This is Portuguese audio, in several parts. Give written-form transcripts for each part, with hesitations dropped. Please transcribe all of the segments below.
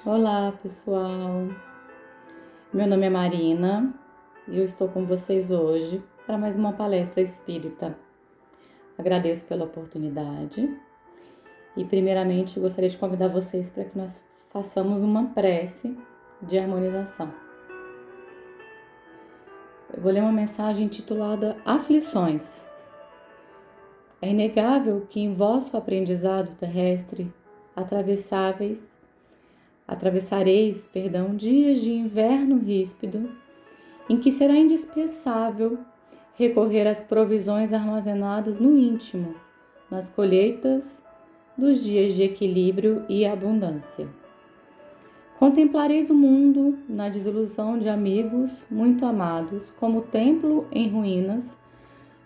Olá, pessoal. Meu nome é Marina e eu estou com vocês hoje para mais uma palestra espírita. Agradeço pela oportunidade e, primeiramente, gostaria de convidar vocês para que nós façamos uma prece de harmonização. Eu vou ler uma mensagem intitulada Aflições. É inegável que em vosso aprendizado terrestre atravessareis, dias de inverno ríspido, em que será indispensável recorrer às provisões armazenadas no íntimo, nas colheitas dos dias de equilíbrio e abundância. Contemplareis o mundo na desilusão de amigos muito amados, como templo em ruínas,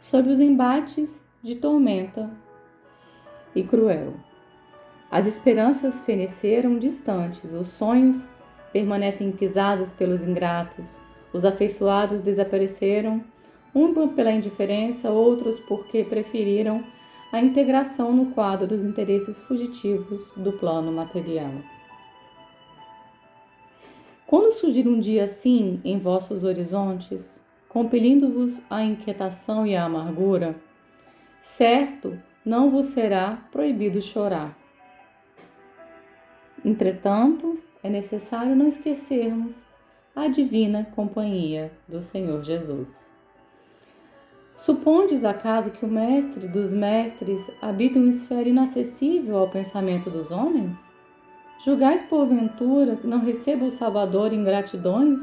sob os embates de tormenta e cruel. As esperanças feneceram distantes, os sonhos permanecem pisados pelos ingratos, os afeiçoados desapareceram, uns pela indiferença, outros porque preferiram a integração no quadro dos interesses fugitivos do plano material. Quando surgir um dia assim em vossos horizontes, compelindo-vos à inquietação e à amargura, certo, não vos será proibido chorar. Entretanto, é necessário não esquecermos a divina companhia do Senhor Jesus. Supondes acaso que o mestre dos mestres habita uma esfera inacessível ao pensamento dos homens? Julgais porventura que não receba o Salvador ingratidões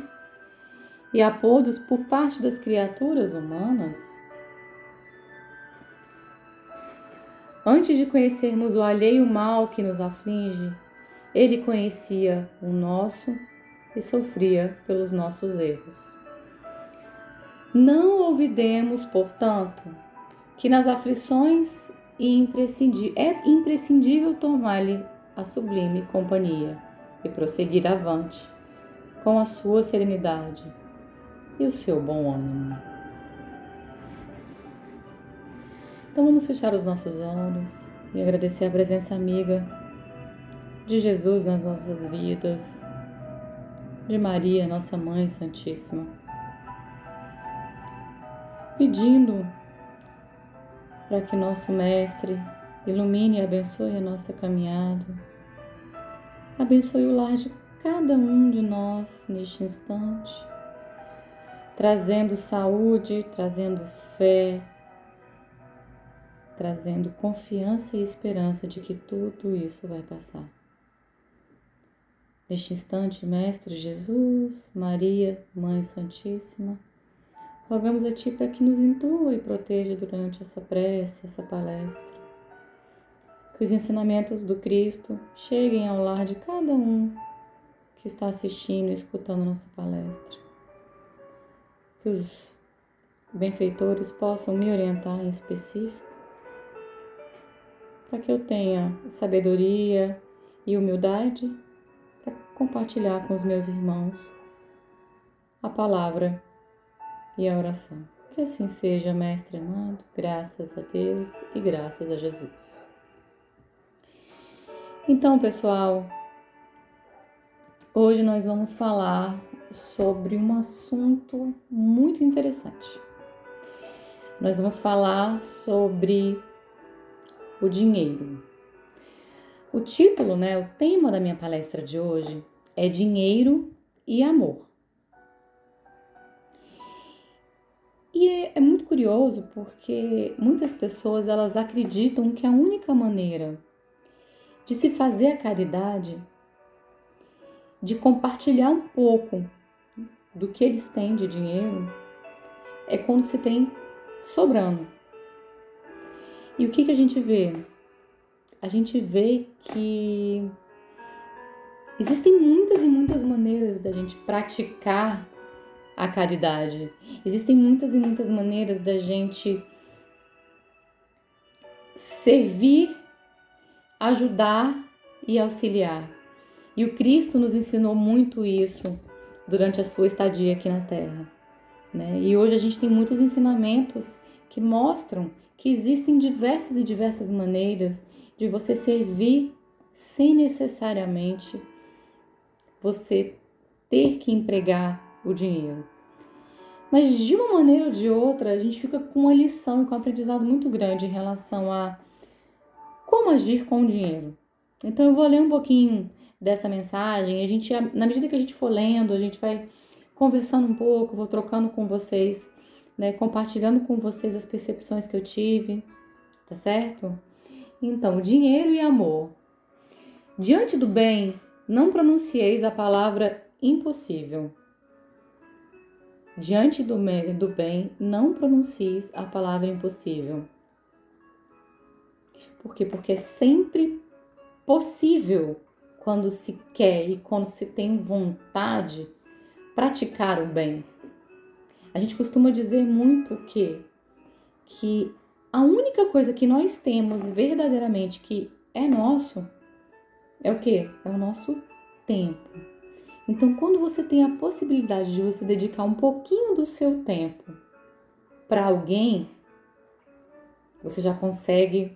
e apodos por parte das criaturas humanas? Antes de conhecermos o alheio mal que nos aflige, ele conhecia o nosso e sofria pelos nossos erros. Não olvidemos, portanto, que nas aflições é imprescindível tomar-lhe a sublime companhia e prosseguir avante com a sua serenidade e o seu bom ânimo. Então vamos fechar os nossos olhos e agradecer a presença amiga de Jesus nas nossas vidas, de Maria, nossa Mãe Santíssima, pedindo para que nosso Mestre ilumine e abençoe a nossa caminhada, abençoe o lar de cada um de nós neste instante, trazendo saúde, trazendo fé, trazendo confiança e esperança de que tudo isso vai passar. Neste instante, Mestre Jesus, Maria, Mãe Santíssima, rogamos a Ti para que nos intua e proteja durante essa prece, essa palestra. Que os ensinamentos do Cristo cheguem ao lar de cada um que está assistindo e escutando nossa palestra. Que os benfeitores possam me orientar em específico, para que eu tenha sabedoria e humildade para compartilhar com os meus irmãos a palavra e a oração. Que assim seja, Mestre amado, graças a Deus e graças a Jesus. Então, pessoal, hoje nós vamos falar sobre um assunto muito interessante. Nós vamos falar sobre o dinheiro. O título, o tema da minha palestra de hoje é Dinheiro e Amor. E é muito curioso porque muitas pessoas elas acreditam que a única maneira de se fazer a caridade, de compartilhar um pouco do que eles têm de dinheiro, é quando se tem sobrando. E o que a gente vê? A gente vê que existem muitas e muitas maneiras da gente praticar a caridade. Existem muitas e muitas maneiras da gente servir, ajudar e auxiliar. E o Cristo nos ensinou muito isso durante a sua estadia aqui na Terra, E hoje a gente tem muitos ensinamentos que mostram que existem diversas e diversas maneiras de você servir sem necessariamente você ter que empregar o dinheiro. Mas de uma maneira ou de outra, a gente fica com uma lição, com um aprendizado muito grande em relação a como agir com o dinheiro. Então eu vou ler um pouquinho dessa mensagem, a gente, na medida que a gente for lendo, a gente vai conversando um pouco, vou trocando com vocês, né, compartilhando com vocês as percepções que eu tive, tá certo? Então, dinheiro e amor. Diante do bem, não pronuncieis a palavra impossível. Diante do bem, não pronuncies a palavra impossível. Por quê? Porque é sempre possível quando se quer e quando se tem vontade praticar o bem. A gente costuma dizer muito que a única coisa que nós temos verdadeiramente que é nosso é o quê? É o nosso tempo. Então, quando você tem a possibilidade de você dedicar um pouquinho do seu tempo para alguém, você já consegue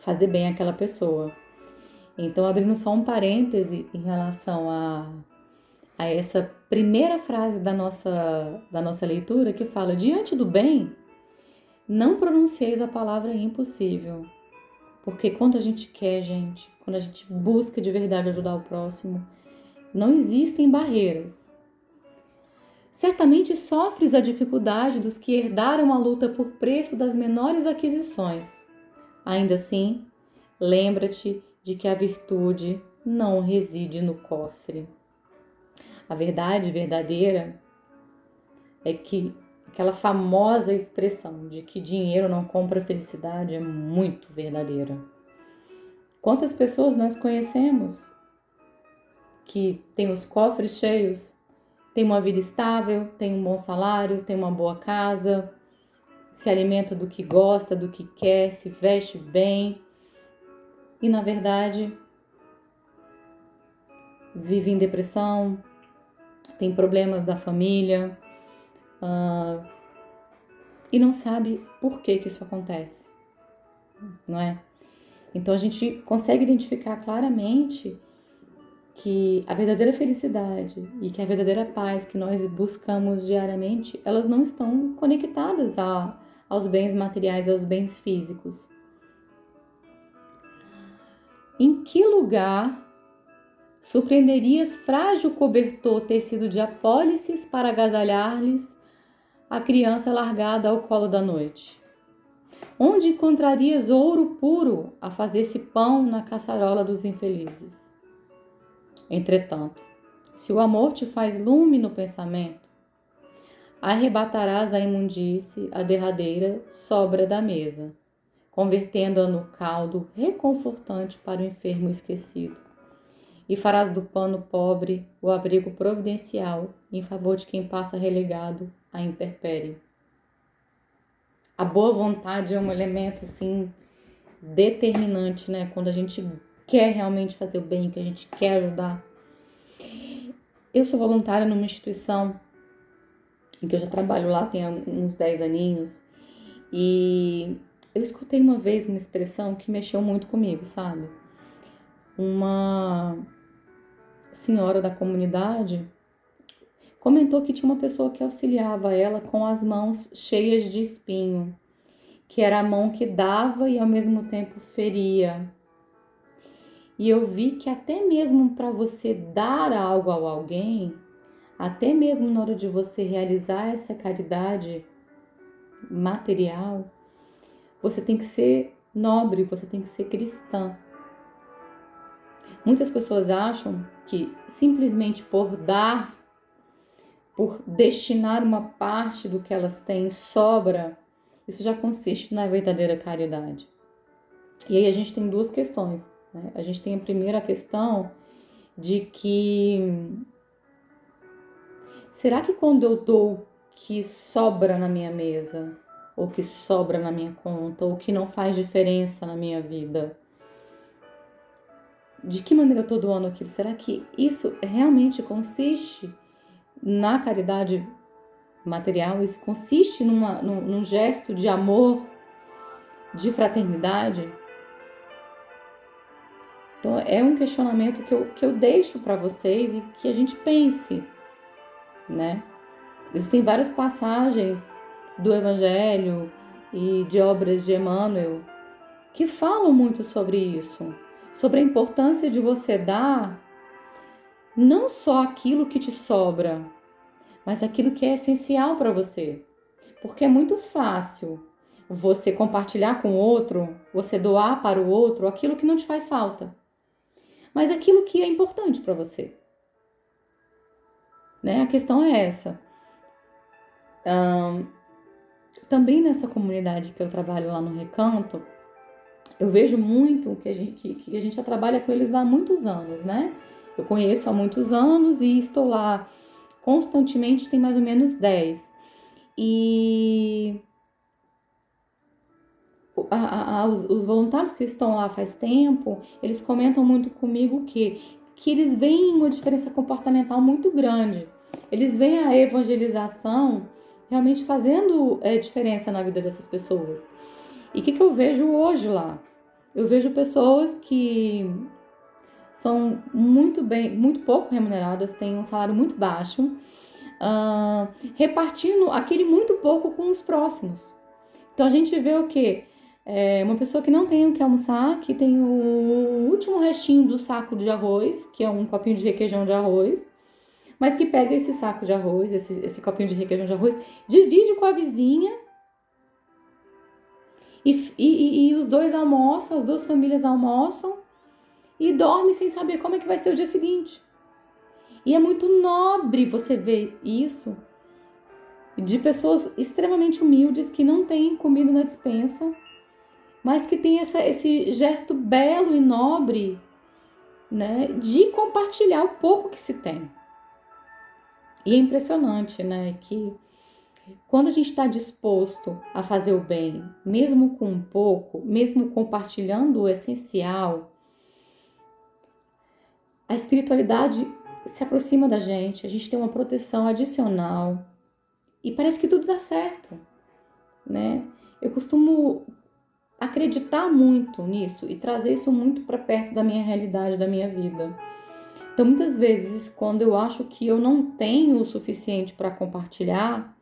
fazer bem àquela pessoa. Então, abrindo só um parêntese em relação a essa primeira frase da nossa leitura, que fala: diante do bem, não pronuncieis a palavra impossível. Porque quando a gente quer, gente, quando a gente busca de verdade ajudar o próximo, não existem barreiras. Certamente sofres a dificuldade dos que herdaram a luta por preço das menores aquisições. Ainda assim, lembra-te de que a virtude não reside no cofre. A verdade verdadeira é que aquela famosa expressão de que dinheiro não compra felicidade é muito verdadeira. Quantas pessoas nós conhecemos que têm os cofres cheios, têm uma vida estável, têm um bom salário, têm uma boa casa, se alimenta do que gosta, do que quer, se veste bem e, na verdade, vive em depressão, tem problemas da família e não sabe por que isso acontece, não é? Então a gente consegue identificar claramente que a verdadeira felicidade e que a verdadeira paz que nós buscamos diariamente, elas não estão conectadas aos bens materiais, aos bens físicos. Em que lugar surpreenderias frágil cobertor tecido de apólices para agasalhar-lhes a criança largada ao colo da noite? Onde encontrarias ouro puro a fazer-se pão na caçarola dos infelizes? Entretanto, se o amor te faz lume no pensamento, arrebatarás a imundície, a derradeira sobra da mesa, convertendo-a no caldo reconfortante para o enfermo esquecido, e farás do pano pobre o abrigo providencial em favor de quem passa relegado à intempérie. A boa vontade é um elemento, assim, determinante, né? Quando a gente quer realmente fazer o bem, que a gente quer ajudar. Eu sou voluntária numa instituição em que eu já trabalho lá, tem uns 10 aninhos, e eu escutei uma vez uma expressão que mexeu muito comigo, sabe? Uma senhora da comunidade comentou que tinha uma pessoa que auxiliava ela com as mãos cheias de espinho, que era a mão que dava e ao mesmo tempo feria. E eu vi que até mesmo para você dar algo a alguém, até mesmo na hora de você realizar essa caridade material, você tem que ser nobre, você tem que ser cristã. Muitas pessoas acham que simplesmente por dar, por destinar uma parte do que elas têm sobra, isso já consiste na verdadeira caridade. E aí a gente tem duas questões, né? A gente tem a primeira questão de que será que quando eu dou o que sobra na minha mesa, ou que sobra na minha conta, ou que não faz diferença na minha vida, de que maneira eu estou doando aquilo? Será que isso realmente consiste na caridade material? Isso consiste num gesto de amor, de fraternidade? Então, é um questionamento que eu deixo para vocês e que a gente pense, né? Existem várias passagens do Evangelho e de obras de Emmanuel que falam muito sobre isso, sobre a importância de você dar não só aquilo que te sobra, mas aquilo que é essencial para você. Porque é muito fácil você compartilhar com o outro, você doar para o outro aquilo que não te faz falta, mas aquilo que é importante para você. Né? A questão é essa. Também nessa comunidade que eu trabalho lá no Recanto, eu vejo muito que a gente já trabalha com eles há muitos anos, né? Eu conheço há muitos anos e estou lá constantemente, tem mais ou menos 10. E os voluntários que estão lá faz tempo, eles comentam muito comigo que eles veem uma diferença comportamental muito grande. Eles veem a evangelização realmente fazendo diferença na vida dessas pessoas. E o que eu vejo hoje lá? Eu vejo pessoas que são muito pouco remuneradas, têm um salário muito baixo, repartindo aquele muito pouco com os próximos. Então a gente vê o quê? Uma pessoa que não tem o que almoçar, que tem o último restinho do saco de arroz, que é um copinho de requeijão de arroz, mas que pega esse saco de arroz, esse copinho de requeijão de arroz, divide com a vizinha e os dois almoçam, as duas famílias almoçam e dormem sem saber como é que vai ser o dia seguinte. E é muito nobre você ver isso de pessoas extremamente humildes que não têm comida na despensa, mas que tem esse gesto belo e nobre, né, de compartilhar o pouco que se tem. E é impressionante, né, que quando a gente está disposto a fazer o bem, mesmo com um pouco, mesmo compartilhando o essencial, a espiritualidade se aproxima da gente, a gente tem uma proteção adicional e parece que tudo dá certo, né? Eu costumo acreditar muito nisso e trazer isso muito para perto da minha realidade, da minha vida. Então, muitas vezes, quando eu acho que eu não tenho o suficiente para compartilhar,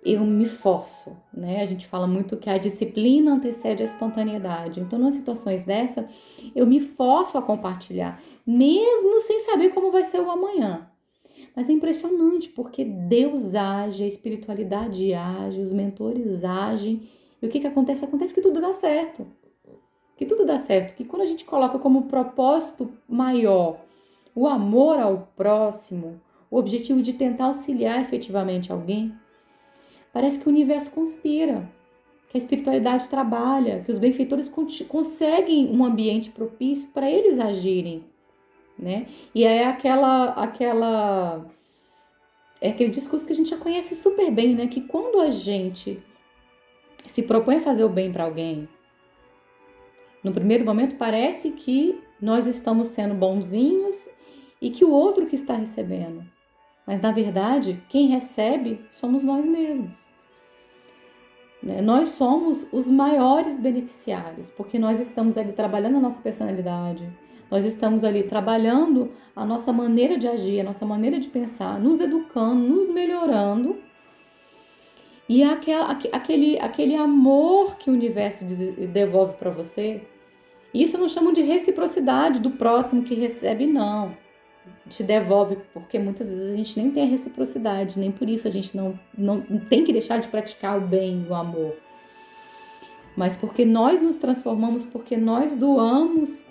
eu me forço, né? A gente fala muito que a disciplina antecede a espontaneidade. Então, nas situações dessa, eu me forço a compartilhar, mesmo sem saber como vai ser o amanhã. Mas é impressionante, porque Deus age, a espiritualidade age, os mentores agem. E o que acontece? Acontece que tudo dá certo. Que tudo dá certo. Que quando a gente coloca como propósito maior o amor ao próximo, o objetivo de tentar auxiliar efetivamente alguém, parece que o universo conspira, que a espiritualidade trabalha, que os benfeitores conseguem um ambiente propício para eles agirem, né? E é aquele discurso que a gente já conhece super bem, né? Que quando a gente se propõe a fazer o bem para alguém, no primeiro momento parece que nós estamos sendo bonzinhos e que o outro que está recebendo. Mas, na verdade, quem recebe somos nós mesmos. Nós somos os maiores beneficiários, porque nós estamos ali trabalhando a nossa personalidade, nós estamos ali trabalhando a nossa maneira de agir, a nossa maneira de pensar, nos educando, nos melhorando. E aquele amor que o universo devolve para você, isso eu não chamo de reciprocidade do próximo que recebe, não. Te devolve, porque muitas vezes a gente nem tem a reciprocidade, nem por isso a gente não tem que deixar de praticar o bem, o amor. Mas porque nós nos transformamos, porque nós doamos,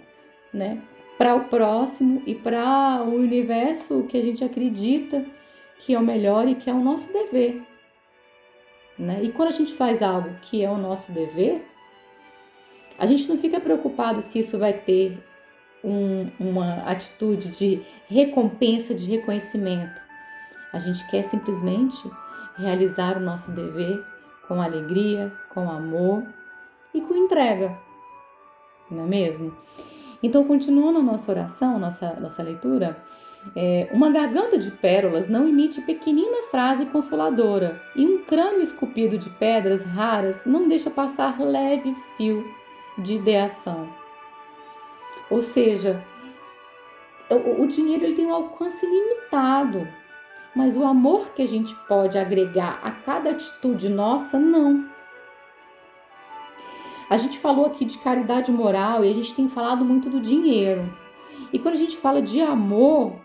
né, para o próximo e para o universo que a gente acredita que é o melhor e que é o nosso dever. Né? E quando a gente faz algo que é o nosso dever, a gente não fica preocupado se isso vai ter uma atitude de recompensa, de reconhecimento. A gente quer simplesmente realizar o nosso dever com alegria, com amor e com entrega, não é mesmo? Então, continuando a nossa oração, nossa leitura, uma garganta de pérolas não emite pequenina frase consoladora, e um crânio esculpido de pedras raras não deixa passar leve fio de ideação. Ou seja, o dinheiro ele tem um alcance limitado, mas o amor que a gente pode agregar a cada atitude nossa, não. A gente falou aqui de caridade moral e a gente tem falado muito do dinheiro. E quando a gente fala de amor,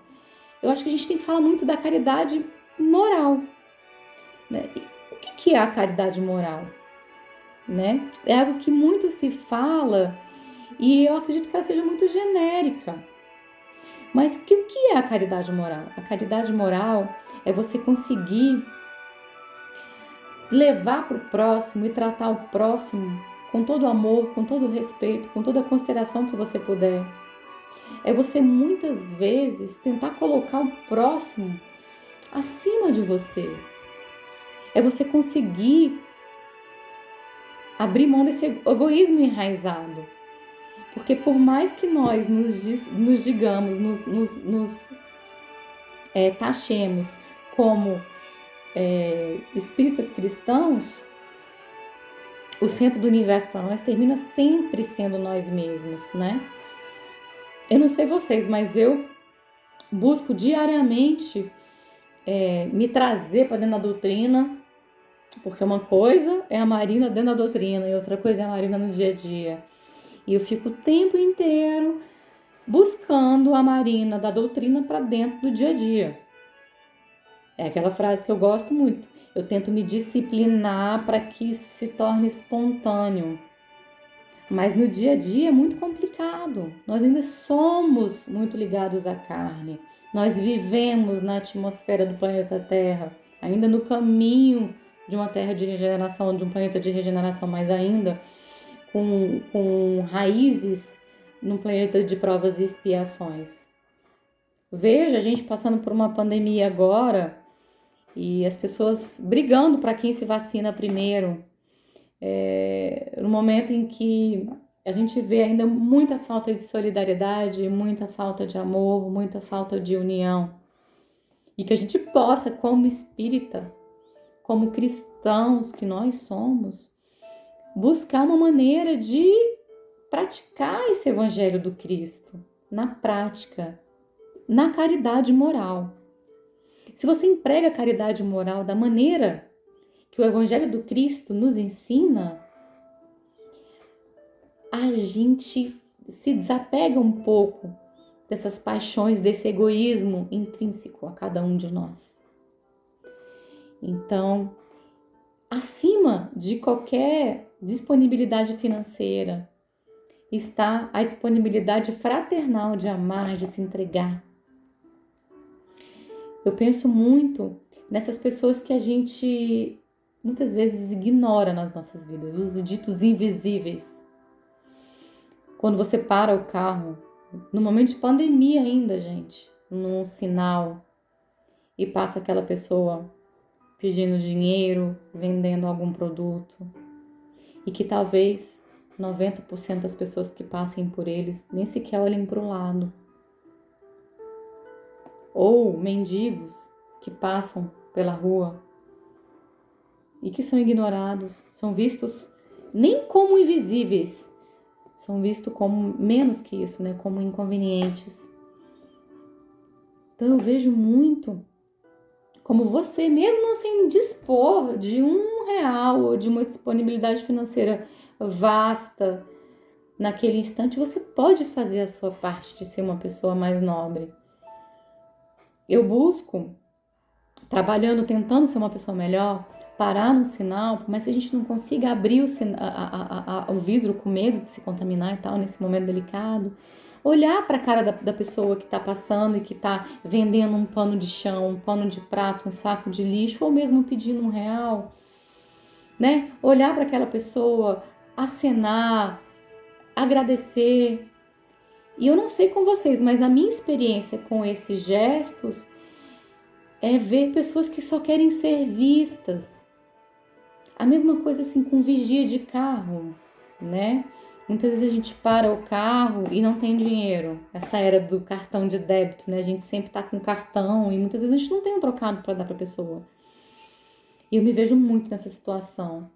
eu acho que a gente tem que falar muito da caridade moral, né? O que é a caridade moral? Né? É algo que muito se fala e eu acredito que ela seja muito genérica. Mas o que é a caridade moral? A caridade moral é você conseguir levar para o próximo e tratar o próximo com todo o amor, com todo o respeito, com toda a consideração que você puder. É você muitas vezes tentar colocar o próximo acima de você. É você conseguir abrir mão desse egoísmo enraizado. Porque por mais que nós nos digamos, taxemos como espíritas cristãos, o centro do universo para nós termina sempre sendo nós mesmos, né? Eu não sei vocês, mas eu busco diariamente me trazer para dentro da doutrina, porque uma coisa é a Marina dentro da doutrina e outra coisa é a Marina no dia a dia. E eu fico o tempo inteiro buscando a Marina da doutrina para dentro do dia a dia. É aquela frase que eu gosto muito. Eu tento me disciplinar para que isso se torne espontâneo. Mas no dia a dia é muito complicado. Nós ainda somos muito ligados à carne. Nós vivemos na atmosfera do planeta Terra, ainda no caminho de uma terra de regeneração, de um planeta de regeneração, mas ainda com raízes num planeta de provas e expiações. Veja a gente passando por uma pandemia agora e as pessoas brigando para quem se vacina primeiro. No momento em que a gente vê ainda muita falta de solidariedade, muita falta de amor, muita falta de união. E que a gente possa, como espírita, como cristãos que nós somos, buscar uma maneira de praticar esse evangelho do Cristo na prática, na caridade moral. Se você emprega a caridade moral da maneira que o evangelho do Cristo nos ensina, a gente se desapega um pouco dessas paixões, desse egoísmo intrínseco a cada um de nós. Então, acima de qualquer disponibilidade financeira está a disponibilidade fraternal de amar, de se entregar. Eu penso muito nessas pessoas que a gente muitas vezes ignora nas nossas vidas, os ditos invisíveis. Quando você para o carro, no momento de pandemia ainda, gente, num sinal, e passa aquela pessoa pedindo dinheiro, vendendo algum produto, e que talvez 90% das pessoas que passem por eles nem sequer olhem para o lado. Ou mendigos que passam pela rua e que são ignorados, são vistos nem como invisíveis, são vistos como menos que isso, né? Como inconvenientes. Então eu vejo muito como você, mesmo sem dispor de R$1 ou de uma disponibilidade financeira vasta, naquele instante você pode fazer a sua parte de ser uma pessoa mais nobre. Eu busco, trabalhando, tentando ser uma pessoa melhor, parar no sinal, mas se a gente não consiga abrir o vidro com medo de se contaminar e tal, nesse momento delicado, olhar para a cara da pessoa que está passando e que está vendendo um pano de chão, um pano de prato, um saco de lixo, ou mesmo pedindo R$1, né? Olhar para aquela pessoa, acenar, agradecer. E eu não sei com vocês, mas a minha experiência com esses gestos é ver pessoas que só querem ser vistas. A mesma coisa assim com vigia de carro, né? Muitas vezes a gente para o carro e não tem dinheiro. Essa era do cartão de débito, né? A gente sempre tá com cartão e muitas vezes a gente não tem um trocado para dar para a pessoa. E eu me vejo muito nessa situação.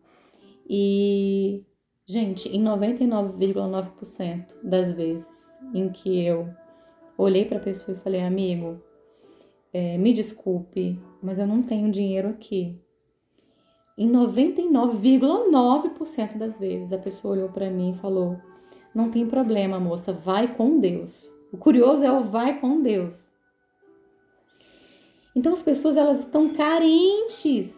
E, gente, em 99,9% das vezes em que eu olhei para a pessoa e falei, amigo, me desculpe, mas eu não tenho dinheiro aqui. Em 99,9% das vezes a pessoa olhou para mim e falou, não tem problema, moça, vai com Deus. O curioso é o vai com Deus. Então as pessoas, elas estão carentes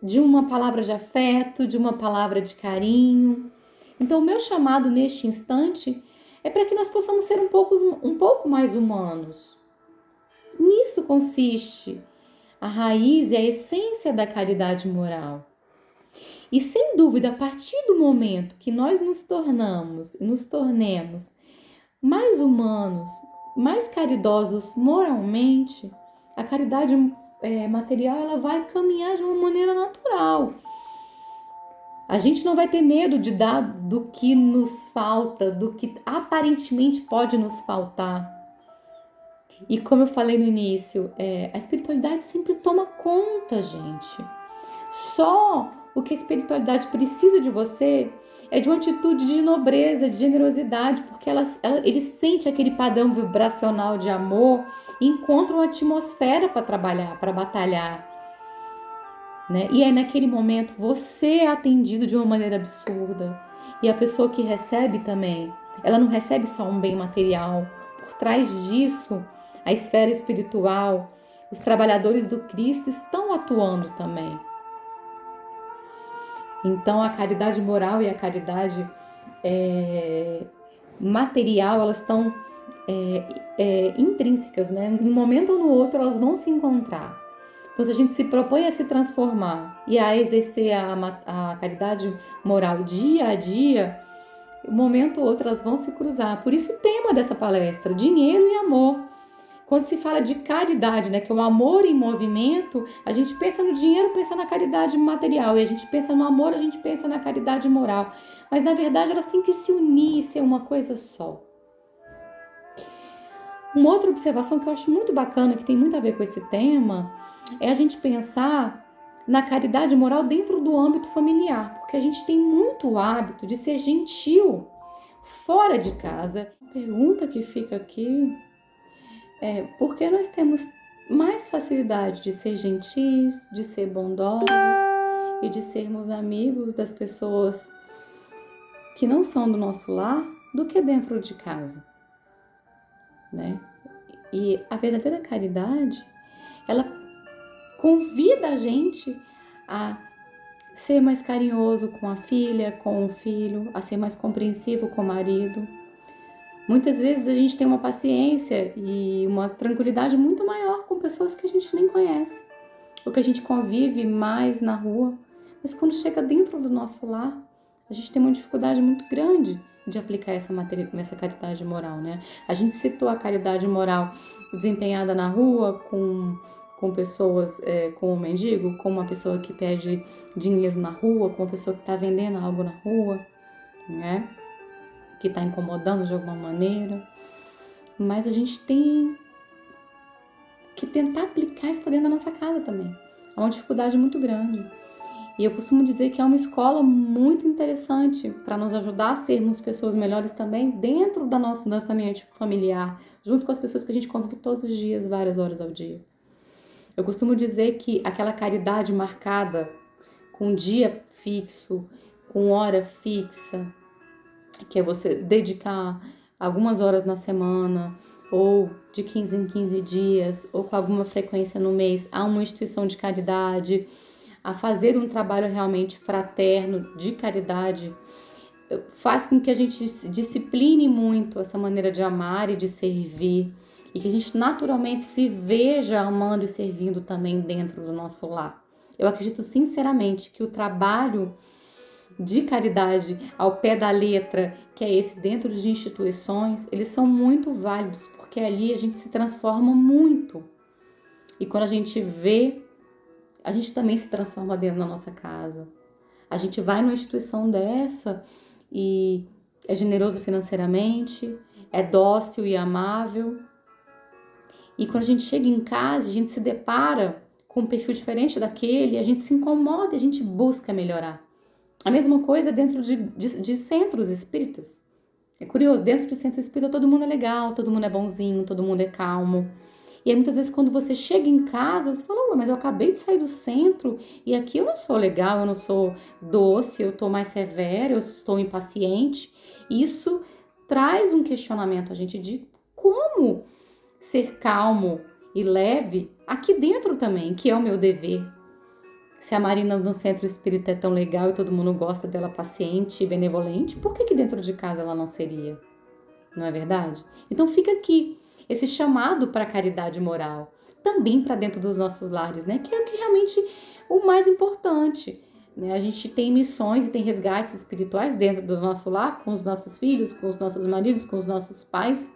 de uma palavra de afeto, de uma palavra de carinho. Então o meu chamado neste instante é para que nós possamos ser um pouco mais humanos. Nisso consiste a raiz e a essência da caridade moral. E sem dúvida, a partir do momento que nós nos tornemos mais humanos, mais caridosos moralmente, a caridade material, ela vai caminhar de uma maneira natural. A gente não vai ter medo de dar do que nos falta, do que aparentemente pode nos faltar. E como eu falei no início, a espiritualidade sempre toma conta, gente. Só o que a espiritualidade precisa de você é de uma atitude de nobreza, de generosidade, porque ele sente aquele padrão vibracional de amor e encontra uma atmosfera para trabalhar, para batalhar. Né? E aí naquele momento você é atendido de uma maneira absurda. E a pessoa que recebe também, ela não recebe só um bem material. Por trás disso, a esfera espiritual, os trabalhadores do Cristo estão atuando também. Então a caridade moral e a caridade material, elas estão intrínsecas, né? Em um momento ou no outro elas vão se encontrar. Então se a gente se propõe a se transformar e a exercer a caridade moral dia a dia, um momento ou outro elas vão se cruzar. Por isso o tema dessa palestra, dinheiro e amor. Quando se fala de caridade, né, que é o amor em movimento, a gente pensa no dinheiro, pensa na caridade material. E a gente pensa no amor, a gente pensa na caridade moral. Mas, na verdade, elas têm que se unir e ser uma coisa só. Uma outra observação que eu acho muito bacana, que tem muito a ver com esse tema, é a gente pensar na caridade moral dentro do âmbito familiar. Porque a gente tem muito o hábito de ser gentil fora de casa. A pergunta que fica aqui... porque nós temos mais facilidade de ser gentis, de ser bondosos e de sermos amigos das pessoas que não são do nosso lar do que dentro de casa, né? E a verdadeira caridade, ela convida a gente a ser mais carinhoso com a filha, com o filho, a ser mais compreensivo com o marido. Muitas vezes a gente tem uma paciência e uma tranquilidade muito maior com pessoas que a gente nem conhece, ou que a gente convive mais na rua, mas quando chega dentro do nosso lar, a gente tem uma dificuldade muito grande de aplicar essa caridade moral, né? A gente citou a caridade moral desempenhada na rua com pessoas, com um mendigo, com uma pessoa que pede dinheiro na rua, com uma pessoa que está vendendo algo na rua, né? Que está incomodando de alguma maneira, mas a gente tem que tentar aplicar isso para dentro da nossa casa também. É uma dificuldade muito grande. E eu costumo dizer que é uma escola muito interessante para nos ajudar a sermos pessoas melhores também dentro do nosso ambiente familiar, junto com as pessoas que a gente convive todos os dias, várias horas ao dia. Eu costumo dizer que aquela caridade marcada com dia fixo, com hora fixa, que é você dedicar algumas horas na semana, ou de 15 em 15 dias, ou com alguma frequência no mês, a uma instituição de caridade, a fazer um trabalho realmente fraterno de caridade, faz com que a gente discipline muito essa maneira de amar e de servir, e que a gente naturalmente se veja amando e servindo também dentro do nosso lar. Eu acredito sinceramente que o trabalho de caridade ao pé da letra, que é esse dentro de instituições, eles são muito válidos, porque ali a gente se transforma muito. E quando a gente vê, a gente também se transforma dentro da nossa casa. A gente vai numa instituição dessa e é generoso financeiramente, é dócil e amável. E quando a gente chega em casa, a gente se depara com um perfil diferente daquele, a gente se incomoda e a gente busca melhorar. A mesma coisa dentro de centros espíritas. É curioso, dentro de centro espírita todo mundo é legal, todo mundo é bonzinho, todo mundo é calmo. E aí muitas vezes quando você chega em casa, você fala, mas eu acabei de sair do centro e aqui eu não sou legal, eu não sou doce, eu tô mais severa, eu estou impaciente. Isso traz um questionamento a gente de como ser calmo e leve aqui dentro também, que é o meu dever. Se a Marina no centro espírita é tão legal e todo mundo gosta dela paciente e benevolente, por que dentro de casa ela não seria? Não é verdade? Então fica aqui esse chamado para a caridade moral, também para dentro dos nossos lares, né? Que é o que realmente o mais importante. Né? A gente tem missões e tem resgates espirituais dentro do nosso lar, com os nossos filhos, com os nossos maridos, com os nossos pais.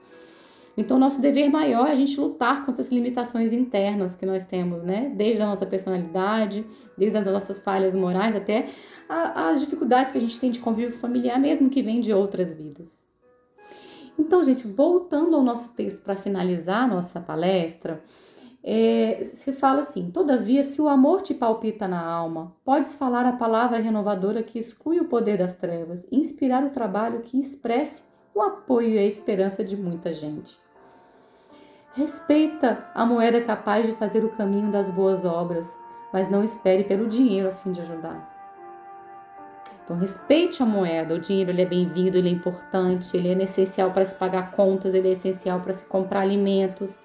Então, nosso dever maior é a gente lutar contra as limitações internas que nós temos, né? Desde a nossa personalidade, desde as nossas falhas morais, até as dificuldades que a gente tem de convívio familiar, mesmo que vem de outras vidas. Então, gente, voltando ao nosso texto para finalizar a nossa palestra, se fala assim: todavia, se o amor te palpita na alma, podes falar a palavra renovadora que exclui o poder das trevas, inspirar o trabalho que expresse o apoio e a esperança de muita gente. Respeita a moeda capaz de fazer o caminho das boas obras, mas não espere pelo dinheiro a fim de ajudar. Então, respeite a moeda. O dinheiro ele é bem-vindo, ele é importante, ele é essencial para se pagar contas, ele é essencial para se comprar alimentos,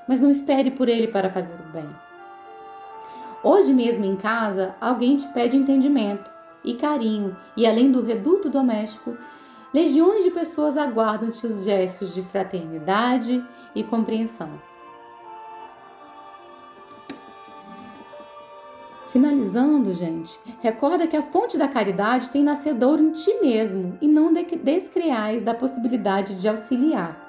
mas não espere por ele para fazer o bem. Hoje mesmo em casa, alguém te pede entendimento e carinho, e além do reduto doméstico, legiões de pessoas aguardam-te os gestos de fraternidade e compreensão. Finalizando, gente, recorda que a fonte da caridade tem nascedouro em ti mesmo e não descreais da possibilidade de auxiliar.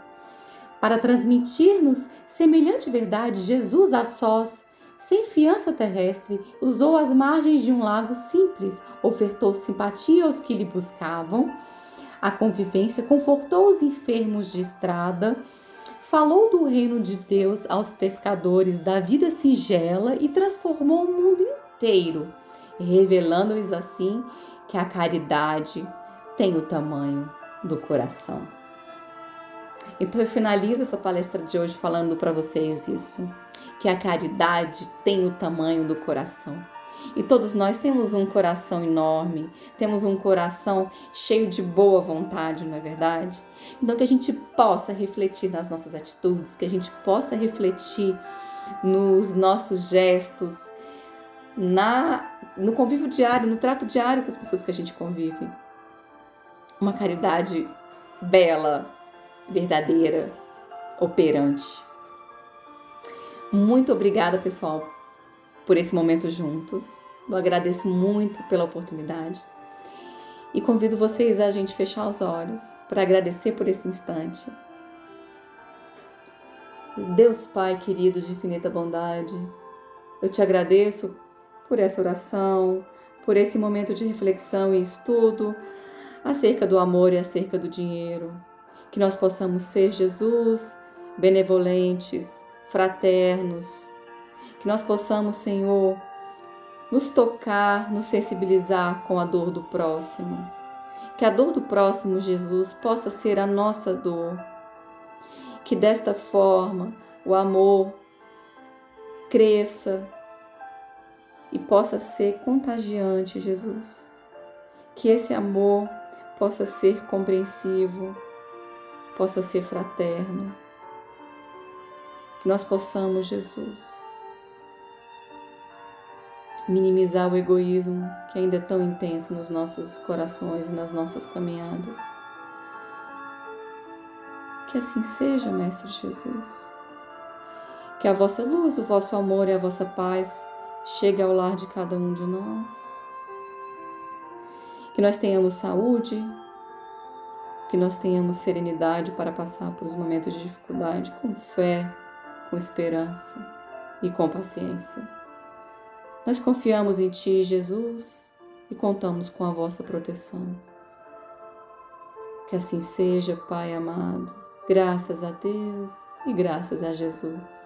Para transmitir-nos semelhante verdade, Jesus a sós, sem fiança terrestre, usou as margens de um lago simples, ofertou simpatia aos que lhe buscavam, a convivência, confortou os enfermos de estrada, falou do reino de Deus aos pescadores da vida singela e transformou o mundo inteiro, revelando-lhes assim que a caridade tem o tamanho do coração. Então eu finalizo essa palestra de hoje falando para vocês isso, que a caridade tem o tamanho do coração. E todos nós temos um coração enorme, temos um coração cheio de boa vontade, não é verdade? Então que a gente possa refletir nas nossas atitudes, que a gente possa refletir nos nossos gestos, no convívio diário, no trato diário com as pessoas que a gente convive. Uma caridade bela, verdadeira, operante. Muito obrigada, pessoal, por esse momento juntos. Eu agradeço muito pela oportunidade e convido vocês a gente fechar os olhos para agradecer por esse instante. Deus Pai querido de infinita bondade, eu te agradeço por essa oração, por esse momento de reflexão e estudo acerca do amor e acerca do dinheiro. Que nós possamos ser, Jesus, benevolentes, fraternos. Que nós possamos, Senhor, nos tocar, nos sensibilizar com a dor do próximo. Que a dor do próximo, Jesus, possa ser a nossa dor. Que desta forma o amor cresça e possa ser contagiante, Jesus. Que esse amor possa ser compreensivo, possa ser fraterno. Que nós possamos, Jesus, minimizar o egoísmo que ainda é tão intenso nos nossos corações e nas nossas caminhadas. Que assim seja, Mestre Jesus. Que a vossa luz, o vosso amor e a vossa paz chegue ao lar de cada um de nós. Que nós tenhamos saúde, que nós tenhamos serenidade para passar por os momentos de dificuldade com fé, com esperança e com paciência. Nós confiamos em Ti, Jesus, e contamos com a vossa proteção. Que assim seja, Pai amado. Graças a Deus e graças a Jesus.